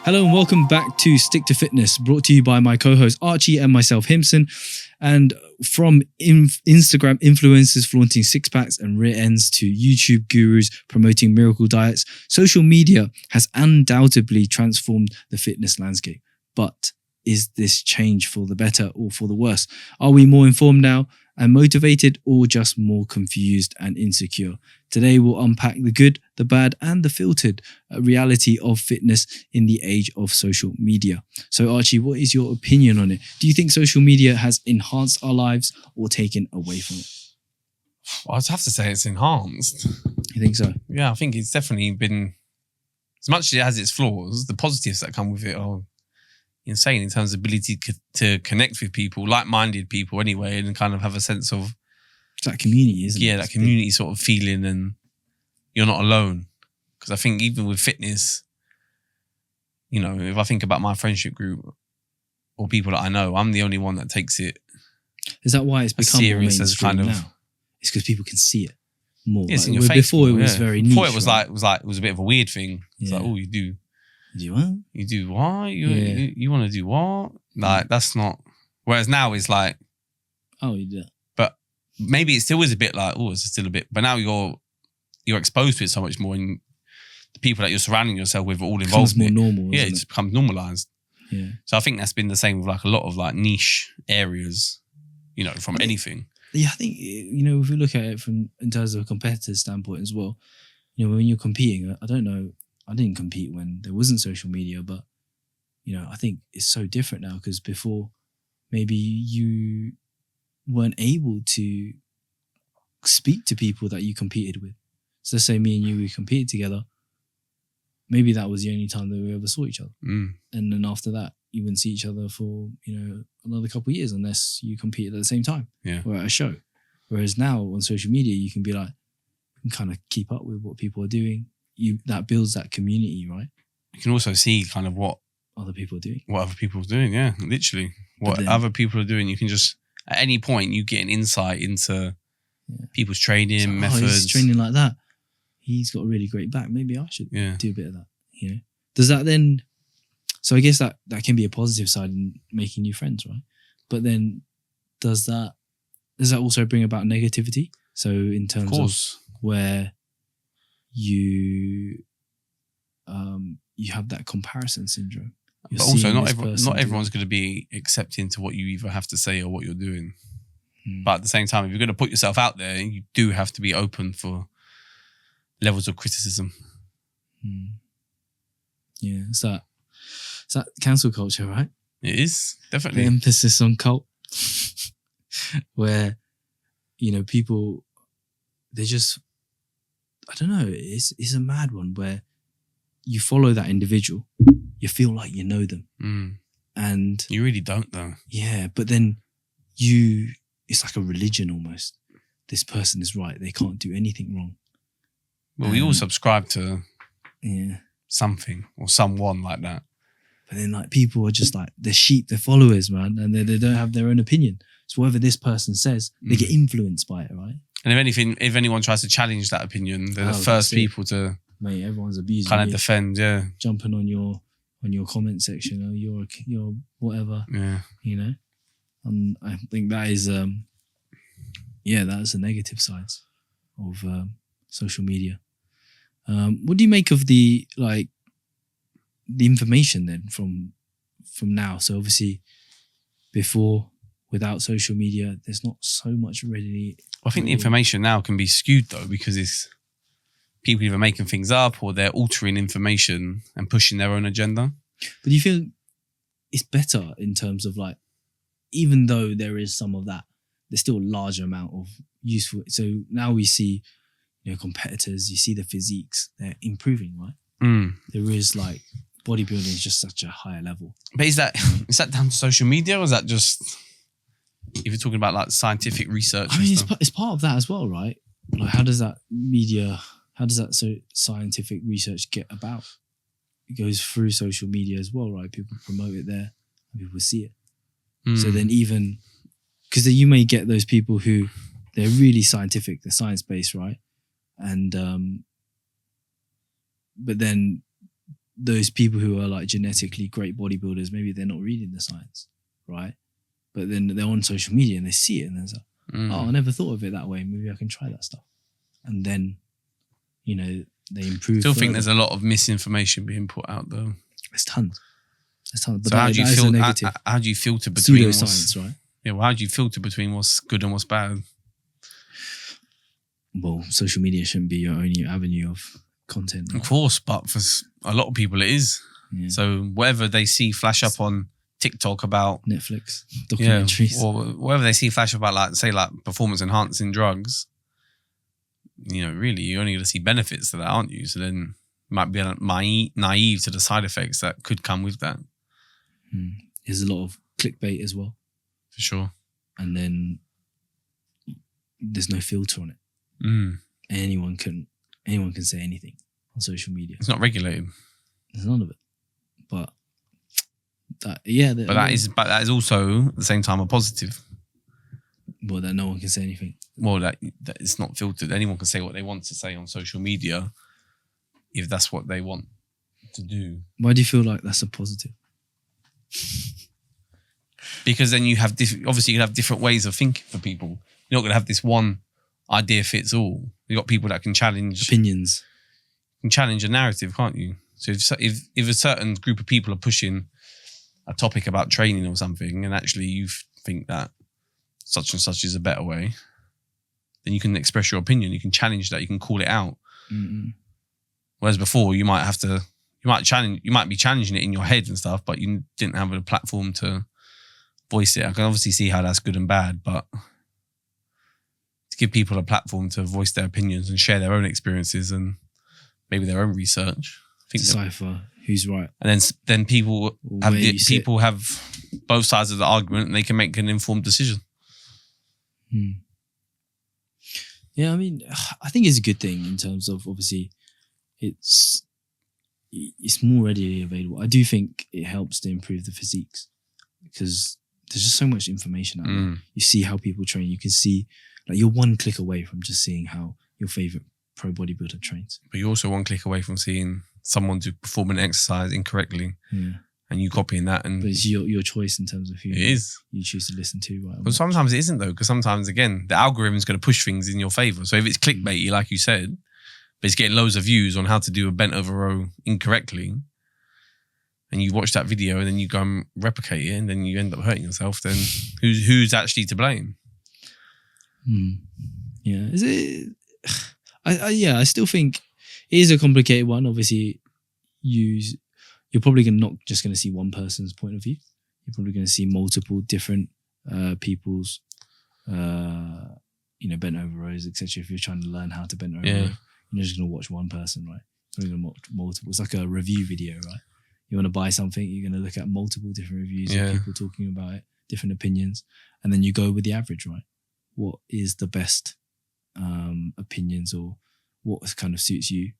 Hello and welcome back to Stick to Fitness, brought to you by my co-host Archie and myself, Himson. And from Instagram influencers flaunting six packs and rear ends to YouTube gurus promoting miracle diets, social media has undoubtedly transformed the fitness landscape. But is this change for the better or for the worse? Are we more informed now and motivated, or just more confused and insecure? Today we'll unpack the good, the bad and the filtered reality of fitness in the age of social media. So Archie, what is your opinion on it? Do you think social media has enhanced our lives or taken away from it? Well, I'd have to say it's enhanced. You think so? Yeah, I think it's definitely been, as much as it has its flaws, the positives that come with it are insane in terms of ability to connect with people, like-minded people anyway, and kind of have a sense of... It's that community, isn't it? Yeah, that community sort of feeling, and you're not alone. Because I think even with fitness, you know, if I think about my friendship group or people that I know, I'm the only one that takes it. Is that why it's become more serious as mainstream kind of... now? It's because people can see it more. Yeah, it's Like, in your face before more, it was yeah. very niche. Before it was right? it was a bit of a weird thing. It's Yeah. like, oh, you do You what? You do what? Yeah. You want to do what? Like, that's not... Whereas now it's like... Oh, you do that. But maybe it still is a bit like, oh, it's still a bit... But now you're exposed to it so much more, and the people that you're surrounding yourself with are all involved Becomes more in it. normal. Yeah, Isn't it's become normalised. Yeah. So I think that's been the same with like a lot of like niche areas, you know, from anything. Yeah, I think, you know, if we look at it from in terms of a competitor standpoint as well, you know, when you're competing, I don't know, I didn't compete when there wasn't social media, but, you know, I think it's so different now because before maybe you weren't able to speak to people that you competed with. So let's say me and you, we competed together. Maybe that was the only time that we ever saw each other. Mm. And then after that, you wouldn't see each other for, you know, another couple of years unless you competed at the same time or at a show. Whereas now on social media, you can be like, you can kind of keep up with what people are doing. That builds that community, right? You can also see kind of what other people are doing. What other people are doing, yeah, literally. What other people are doing. You can just, at any point, you get an insight into people's training methods. Oh, he's training like that. He's got a really great back. Maybe I should do a bit of that, you know? Does that then... So I guess that can be a positive side in making new friends, right? But then does that also bring about negativity? So in terms of where you have that comparison syndrome. But also not everyone's going to be accepting to what you either have to say or what you're doing. But at the same time, if you're going to put yourself out there, you do have to be open for levels of criticism. Yeah, it's that cancel culture, right? It is, definitely. The emphasis on cult. Where, you know, people, they just, I don't know, it's a mad one where you follow that individual, you feel like you know them. And you really don't though. Yeah, but then it's like a religion almost. This person is right, they can't do anything wrong. Well, we all subscribe to something or someone like that. But then like people are just like, they're sheep, they're followers, man, and they don't have their own opinion. So whatever this person says, they get influenced by it, right? And if anyone tries to challenge that opinion, they're the first people to... Mate, everyone's abusing kind of you. defend, jumping on your comment section or your whatever, you know. And I think that is that's the negative sides of social media. What do you make of the information then from now? So obviously before, without social media, there's not so much readily. I think the information now can be skewed though, because it's people either making things up or they're altering information and pushing their own agenda. But do you feel it's better in terms of like, even though there is some of that, there's still a larger amount of useful. So now we see, you know, competitors, you see the physiques, they're improving, right? There is like bodybuilding is just such a higher level. But is that down to social media, or is that just, if you're talking about like scientific research? I mean, it's part of that as well, right? Like, how does that scientific research get about? It goes through social media as well, right? People promote it there and people see it. So then even, because then you may get those people who, they're really scientific, they're science-based, right? And, but then those people who are like genetically great bodybuilders, maybe they're not reading the science, right? But then they're on social media and they see it and they're like, oh, I never thought of it that way. Maybe I can try that stuff. And then, you know, they improve. Still think further. there's a lot of misinformation being put out though. There's tons. But So how do you how do you filter between pseudoscience, right? Yeah, well, how do you filter between what's good and what's bad? Well, social media shouldn't be your only avenue of content. Of course, but for a lot of people it is. Yeah. So whatever they see flash up on TikTok about Netflix documentaries, or whatever they see flash up about, like say like performance enhancing drugs, you know, really you're only going to see benefits to that, aren't you? So then you might be naive to the side effects that could come with that. There's a lot of clickbait as well, For sure. and then there's no filter on it. Anyone can say anything on social media. It's not regulated. There's none of it. But that is also at the same time a positive. Well, that no one can say anything. Well, that it's not filtered. Anyone can say what they want to say on social media if that's what they want to do. Why do you feel like that's a positive? Because then you have obviously you have different ways of thinking for people. You're not going to have this one idea fits all. You've got people that can challenge opinions. Can challenge a narrative, can't you? So if a certain group of people are pushing a topic about training or something, and actually you think that such and such is a better way, then you can express your opinion. You can challenge that. You can call it out. Whereas before, you might be challenging it in your head and stuff, but you didn't have a platform to voice it. I can obviously see how that's good and bad, but to give people a platform to voice their opinions and share their own experiences and maybe their own research. I think decipher who's right. And then people have both sides of the argument and they can make an informed decision. Yeah, I mean, I think it's a good thing in terms of obviously it's more readily available. I do think it helps to improve the physiques because there's just so much information out there. You see how people train. You can see, like, you're one click away from just seeing how your favorite pro bodybuilder trains. But you're also one click away from seeing someone to perform an exercise incorrectly. Yeah. And you copying that. But it's your choice in terms of who you choose to listen to. Right? But sometimes it isn't though, because sometimes, again, the algorithm is going to push things in your favor. So if it's clickbaity, like you said, but it's getting loads of views on how to do a bent over row incorrectly, and you watch that video and then you go and replicate it and then you end up hurting yourself, then who's actually to blame? Yeah. Is it? I still think it is a complicated one. Obviously, you're probably not just going to see one person's point of view. You're probably going to see multiple different people's, bent over rows, etc. If you're trying to learn how to bend over row, you're not just going to watch one person, right? You're going to watch multiple. It's like a review video, right? You want to buy something, you're going to look at multiple different reviews of people talking about it, different opinions, and then you go with the average, right? What is the best opinions or what kind of suits you?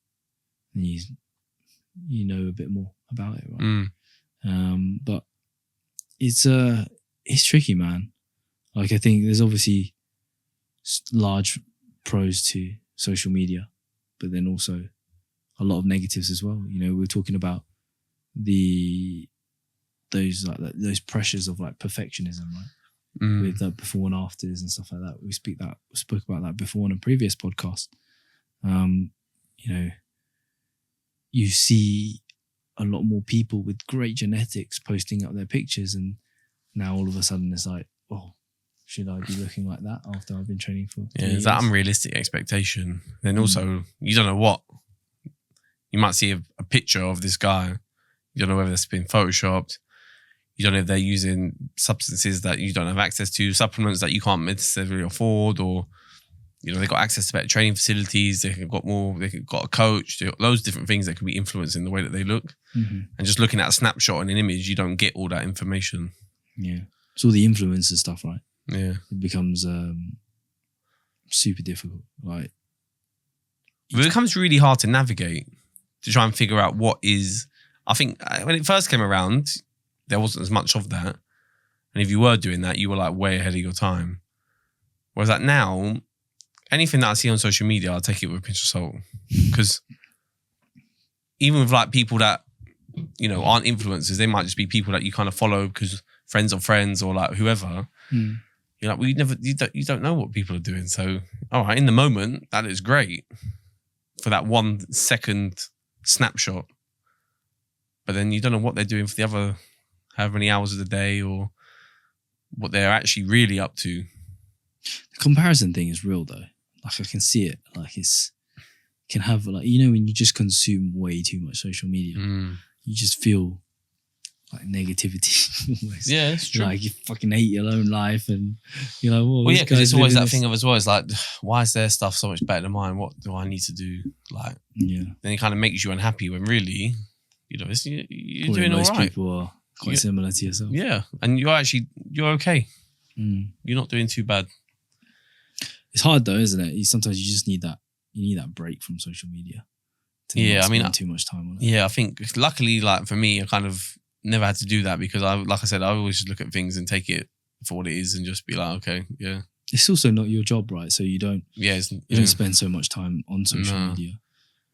And you know a bit more about it, right? But it's tricky, man. Like, I think there's obviously large pros to social media, but then also a lot of negatives as well. You know, we're talking about those pressures of like perfectionism, right? With the before and afters and stuff like that. We spoke about that before on a previous podcast. You see a lot more people with great genetics posting up their pictures, and now all of a sudden it's like, oh, should I be looking like that after I've been training for 3 years? It's that unrealistic expectation. Then also, you don't know what. You might see a picture of this guy. You don't know whether it's been photoshopped. You don't know if they're using substances that you don't have access to, supplements that you can't necessarily afford, or they've got access to better training facilities. They've got a coach. They've got loads of different things that can be influencing the way that they look. And just looking at a snapshot and an image, you don't get all that information. Yeah, it's all the influencer stuff, right? Yeah, it becomes super difficult. Like, it becomes really hard to navigate to try and figure out what is. I think when it first came around, there wasn't as much of that. And if you were doing that, you were like way ahead of your time. Whereas like now, anything that I see on social media, I'll take it with a pinch of salt. Because even with like people that aren't influencers. They might just be people that you kind of follow because friends of friends or like whoever. You're like, well, you don't know what people are doing. So, all right, in the moment, that is great for that 1 second snapshot. But then you don't know what they're doing for the other however many hours of the day or what they're actually really up to. The comparison thing is real though. Like I can see it. Like can have like, when you just consume way too much social media, you just feel like negativity almost. Yeah, it's true. Like you fucking hate your own life and you're like, well, yeah, because it's always that thing of as well. It's like, why is their stuff so much better than mine? What do I need to do? Like, then it kind of makes you unhappy when really, you're doing all right. Most people are quite similar to yourself. Yeah, and you're okay. You're not doing too bad. It's hard though, isn't it? Sometimes you just need that. You need that break from social media. Yeah, I mean, too much time on it. Yeah, I think luckily, like for me, I kind of never had to do that because like I said, I always just look at things and take it for what it is and just be like, okay, yeah. It's also not your job, right? So you don't. Yeah, you don't spend so much time on social media,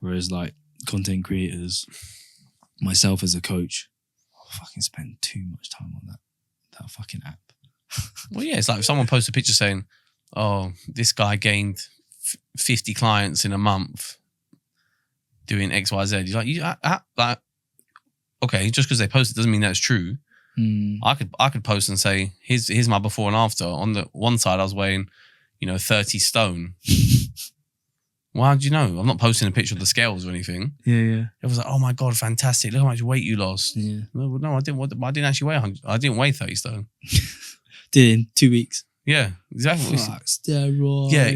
whereas like content creators, myself as a coach, I fucking spend too much time on that fucking app. Well, yeah, it's like if someone posts a picture saying, "Oh, this guy gained 50 clients in a month doing X, Y, Z." You're like, okay, just because they post it doesn't mean that's true. I could post and say, here's my before and after. On the one side, I was weighing, 30 stone. Well, how do you know? I'm not posting a picture of the scales or anything. Yeah. It was like, oh my God, fantastic. Look how much weight you lost. Yeah. No, I didn't actually weigh 100. I didn't weigh 30 stone. Did in 2 weeks. Yeah, exactly. Fuck, steroids. Yeah,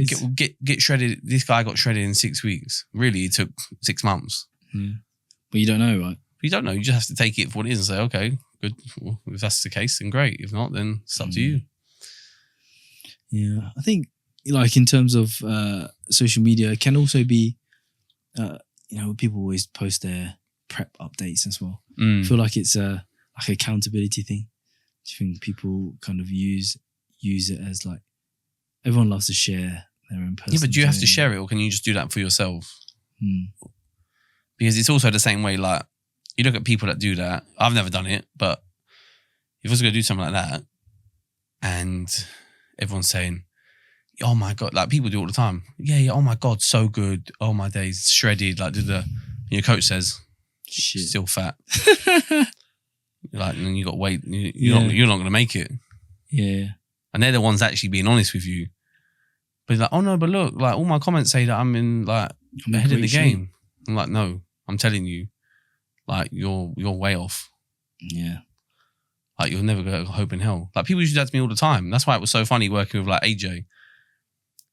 get shredded. This guy got shredded in 6 weeks. Really, it took 6 months. Yeah. But you don't know, right? You don't know. You just have to take it for what it is and say, okay, good. Well, if that's the case, then great. If not, then it's up to you. Yeah, I think like in terms of social media, it can also be, people always post their prep updates as well. I feel like it's a like accountability thing. Do you think people kind of use it as like everyone loves to share their own personal? Yeah, but do you have to share it, or can you just do that for yourself? Because it's also the same way. Like you look at people that do that. I've never done it, but if I was going to do something like that, and everyone's saying, "Oh my God," like people do all the time. Yeah. Oh my God, so good. Oh my days, shredded. Like and your coach says, "Shit, still fat." Like, and you got weight. You're not going to make it. Yeah. And they're the ones actually being honest with you. But like, oh no, but look, like all my comments say that I'm ahead of the game. I'm like, no, I'm telling you, like you're way off. Yeah. Like you'll never go hope in hell. Like people used to do that to me all the time. That's why it was so funny working with like AJ.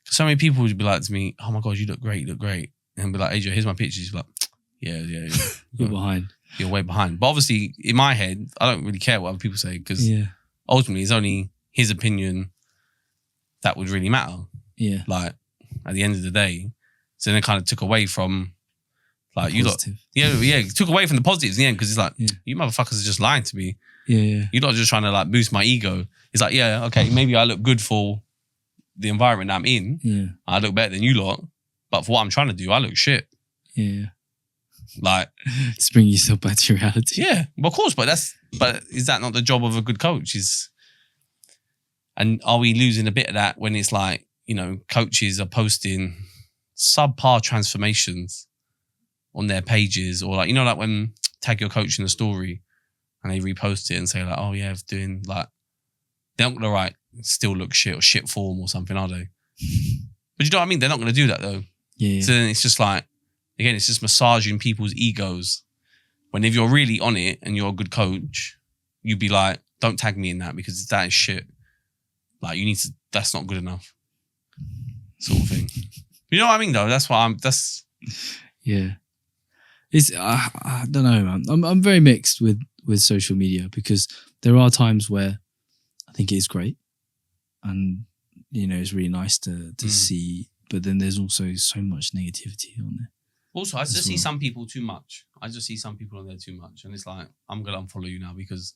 So many people would be like to me, "Oh my God, you look great, And be like, "AJ, here's my pictures." He's like, yeah. You're behind. You're way behind. But obviously, in my head, I don't really care what other people say because ultimately it's only his opinion that would really matter. Yeah. Like at the end of the day. So then it kind of took away from like you lot. Yeah, it took away from the positives in the end because it's like, you motherfuckers are just lying to me. Yeah. You're not just trying to like boost my ego. It's like, yeah, okay, maybe I look good for the environment I'm in. Yeah. I look better than you lot. But for what I'm trying to do, I look shit. Yeah. Like just bring yourself back to reality. Yeah, well, of course, but is that not the job of a good coach? And are we losing a bit of that when it's like, coaches are posting subpar transformations on their pages or like, like when tag your coach in a story and they repost it and say like, oh yeah, doing like, they're not going to write still look shit or shit form or something, are they? But you know what I mean? They're not going to do that though. Yeah. So then it's just like, again, it's just massaging people's egos. When if you're really on it and you're a good coach, you'd be like, don't tag me in that because that is shit. Like that's not good enough. Sort of thing. You know what I mean though? Yeah. It's, I don't know, man. I'm very mixed with social media because there are times where I think it is great and, it's really nice to see, but then there's also so much negativity on there. Also, I just see some people too much. I just see some people on there too much. And it's like, I'm going to unfollow you now because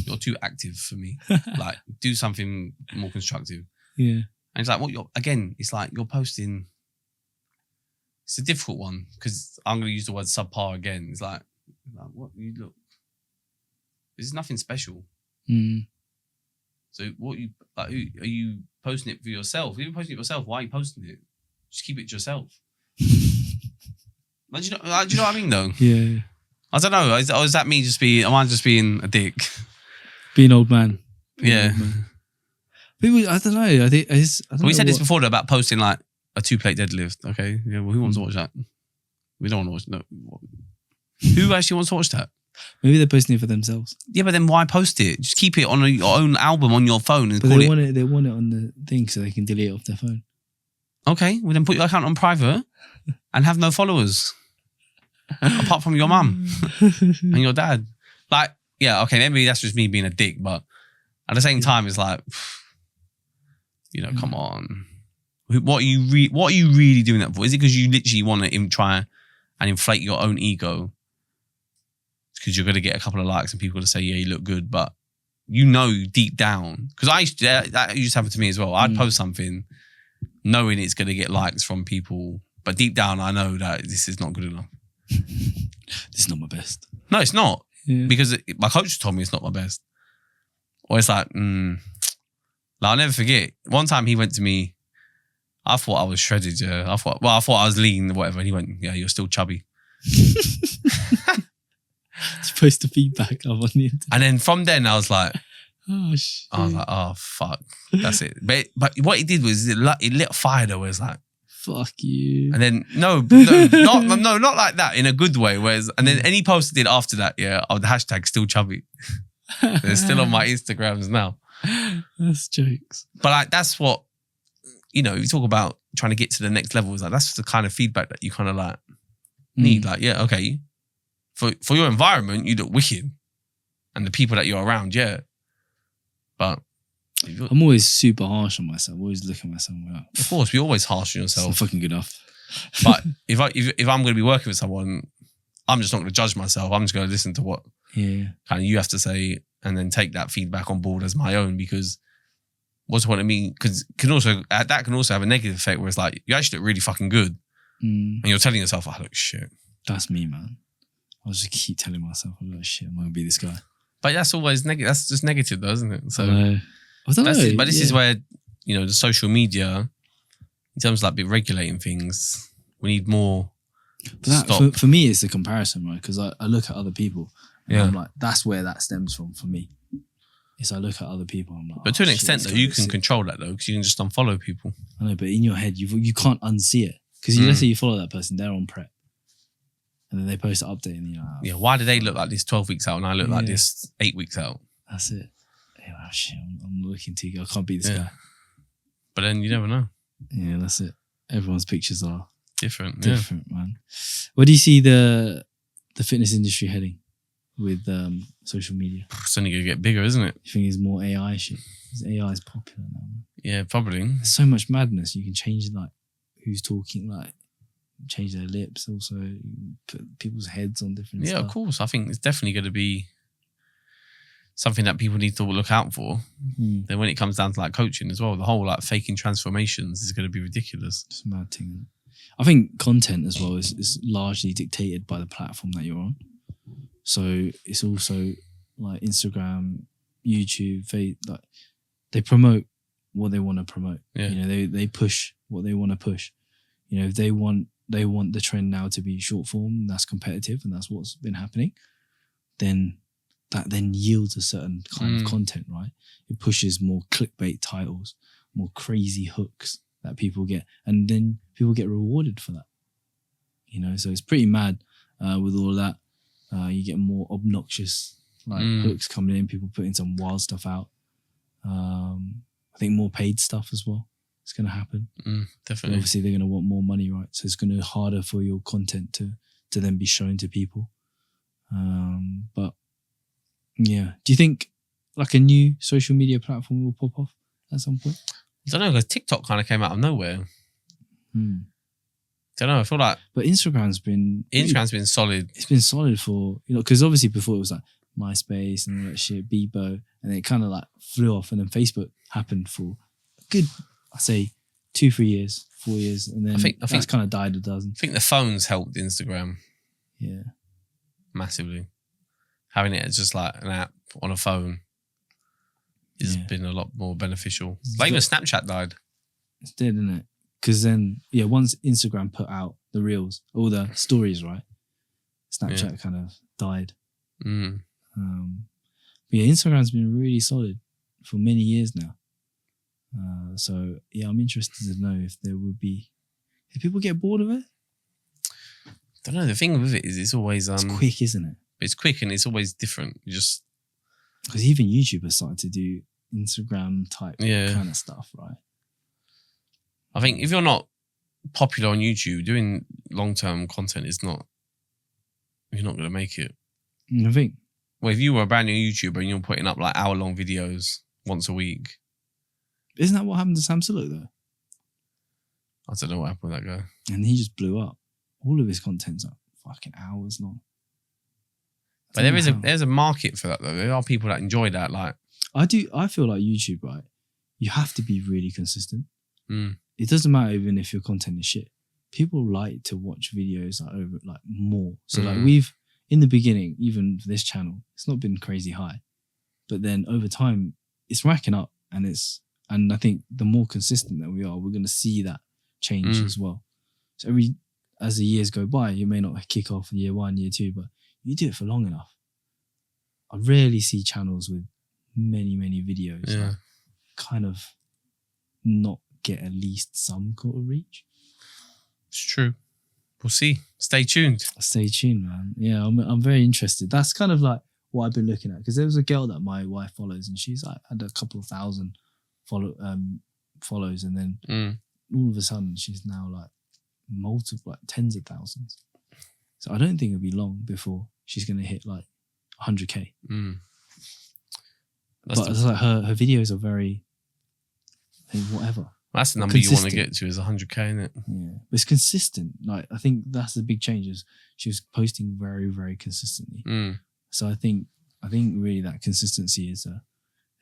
you're too active for me. Like, do something more constructive. Yeah. And it's like, it's like you're posting. It's a difficult one because I'm going to use the word subpar again. It's like, Like, what you look? There's nothing special. Mm. So what you like? Are you posting it for yourself? If you're posting it yourself, why are you posting it? Just keep it to yourself. Do you know what I mean? Though. Yeah. I don't know. Is that me just being? Am I just being a dick? Be an old man. Yeah. People, I don't know. I think it's. I don't We know said this what- before though, about posting like a 2-plate deadlift. Okay. Yeah. Well, who wants to watch that? We don't want to watch. No. Who actually wants to watch that? Maybe they're posting it for themselves. Yeah, but then why post it? Just keep it on your own album on your phone and But call they it. want it. They want it on the thing so they can delete it off their phone. Okay, well then put your account on private and have no followers. Apart from your mum and your dad. Like, yeah, okay, maybe that's just me being a dick, but at the same time, it's like, you know, come on. What are you really doing that for? Is it because you literally want to try and inflate your own ego? Because you're going to get a couple of likes and people to say, yeah, you look good, but you know deep down, because that used to happen to me as well. I'd post something knowing it's going to get likes from people, but deep down I know that this is not good enough. This is not my best. No, it's not. Yeah. Because my coach told me it's not my best. Or it's like, I'll never forget. One time he went to me, I thought I was shredded, yeah. I thought I was lean or whatever. And he went, yeah, you're still chubby. Supposed to feedback up on the internet. And then from then I was like, Oh shit. I was like, oh, fuck. That's it. But what he did was it lit a fire though, where it's like, Fuck you. and then, not like that, in a good way. And then any post I did after that, yeah, the hashtag still chubby. They're still on my Instagrams now. That's jokes. But like, that's what, you know, you talk about trying to get to the next level. Is like, that's the kind of feedback that you kind of like need. Like, yeah, okay. For your environment, you look wicked. And the people that you're around, yeah. But I'm always super harsh on myself. I'm always looking at myself like, of course, you're always harsh on it's yourself. not fucking good enough. But if I'm going to be working with someone, I'm just not going to judge myself. I'm just going to listen to what Yeah. kind of you have to say and then take that feedback on board as my own, because what's what I mean? Because that can also have a negative effect where it's like, you actually look really fucking good. And you're telling yourself, I look shit. That's me, man. I'll just keep telling myself, I look shit, I'm going to be this guy. But that's always negative. That's just negative though, isn't it? So I don't know. it. But this is where, you know, the social media, in terms of like regulating things, we need more. For me, it's the comparison, right? Because I look at other people and Yeah. I'm like, that's where that stems from for me. Is I look at other people, I'm like, But to an shit, extent this though, guy you looks can sick. control that though, because you can just unfollow people. I know, but in your head, you can't unsee it. Because let's say you follow that person, they're on prep. And then they post an update and you're like, Yeah, why do they look like this 12 weeks out and I look like Yeah. this 8 weeks out? that's it. Yeah, well, shit, I'm looking too good. I can't be this Yeah. guy. But then you never know. Yeah, that's it. Everyone's pictures are Different. Yeah. different, man. Where do you see the fitness industry heading with social media? It's only going to get bigger, isn't it? You think it's more AI shit? 'Cause AI is popular now, man. Yeah, probably. There's so much madness. You can change like who's talking, like change their lips. Also, you can put people's heads on different Yeah, stuff. of course. I think it's definitely going to be something that people need to look out for. Mm. Then when it comes down to like coaching as well, the whole like faking transformations is going to be ridiculous. It's a mad thing. Isn't it? I think content as well is largely dictated by the platform that you're on. So it's also like Instagram, YouTube, like they promote what they want to promote. Yeah. You know, they push what they want to push. You know, if they want the trend now to be short form, that's competitive, and that's what's been happening, then that then yields a certain kind of content, right? It pushes more clickbait titles, more crazy hooks that people get, and then people get rewarded for that. You know, so it's pretty mad with all of that. You get more obnoxious like hooks coming in, people putting some wild stuff out. I think more paid stuff as well. It's going to happen. But Definitely. obviously, they're going to want more money, right? So it's going to be harder for your content to then be shown to people. But yeah, do you think like a new social media platform will pop off at some point? I don't know, because TikTok kind of came out of nowhere. Hmm. Don't know. I feel like But Instagram's been Instagram's been solid. It's been solid for, you know, because obviously before it was like MySpace and all that shit, Bebo, and it kind of like flew off, and then Facebook happened for a good, I say, 2-3 years, 4 years, and then I think that's kind of died a dozen. I think the phones helped Instagram. Yeah. massively. Having it as just like an app on a phone has Yeah. been a lot more beneficial. Like even Snapchat died. It's dead, isn't it? Because then, yeah, once Instagram put out the reels, all the stories, right? Snapchat kind of died. Mm. But yeah, Instagram's been really solid for many years now. So yeah, I'm interested to know if people get bored of it. Don't know. The thing with it is it's always It's quick, isn't it? it's quick and it's always different. You just Because even YouTube has started to do Instagram type Yeah. kind of stuff, right? I think if you're not popular on YouTube, doing long term content is not. You're not going to make it. I think Well, if you were a brand new YouTuber and you're putting up like hour-long videos once a week, isn't that what happened to Sam Sulek though? I don't know what happened with that guy. And he just blew up. All of his content's like fucking hours long. But there's a market for that though. There are people that enjoy that. Like, I feel like YouTube, right? You have to be really consistent. Mm. It doesn't matter even if your content is shit. People like to watch videos like more. So like we've in the beginning, even for this channel, it's not been crazy high, but then over time it's racking up, and I think the more consistent that we are, we're going to see that change as well. So as the years go by, you may not kick off in year 1, year 2, but you do it for long enough. I rarely see channels with many videos that kind of not get at least some sort of reach. it's true. We'll see. Stay tuned. Stay tuned, man. Yeah, I'm very interested. That's kind of like what I've been looking at, because there was a girl that my wife follows, and she's like had a couple of thousand follows, and then all of a sudden she's now like multiple, like tens of thousands. So I don't think it'll be long before she's going to hit like 100k. But it's like her videos are very whatever. That's the number you want to get to is 100k, isn't it? Yeah, but it's consistent. Like I think that's the big change. Is she was posting very consistently. So I think really that consistency is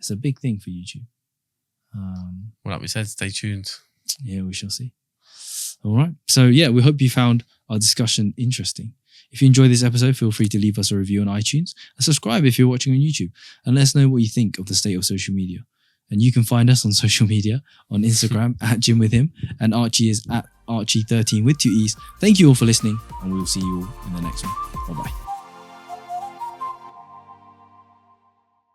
a big thing for YouTube. Well, like we said, stay tuned. Yeah, we shall see. All right. So yeah, we hope you found our discussion interesting. If you enjoyed this episode, feel free to leave us a review on iTunes and subscribe if you're watching on YouTube, and let us know what you think of the state of social media. And you can find us on social media on Instagram at Gym With Him, and Archie is at Archie13 with 2 E's. Thank you all for listening, and we will see you all in the next one. Bye-bye.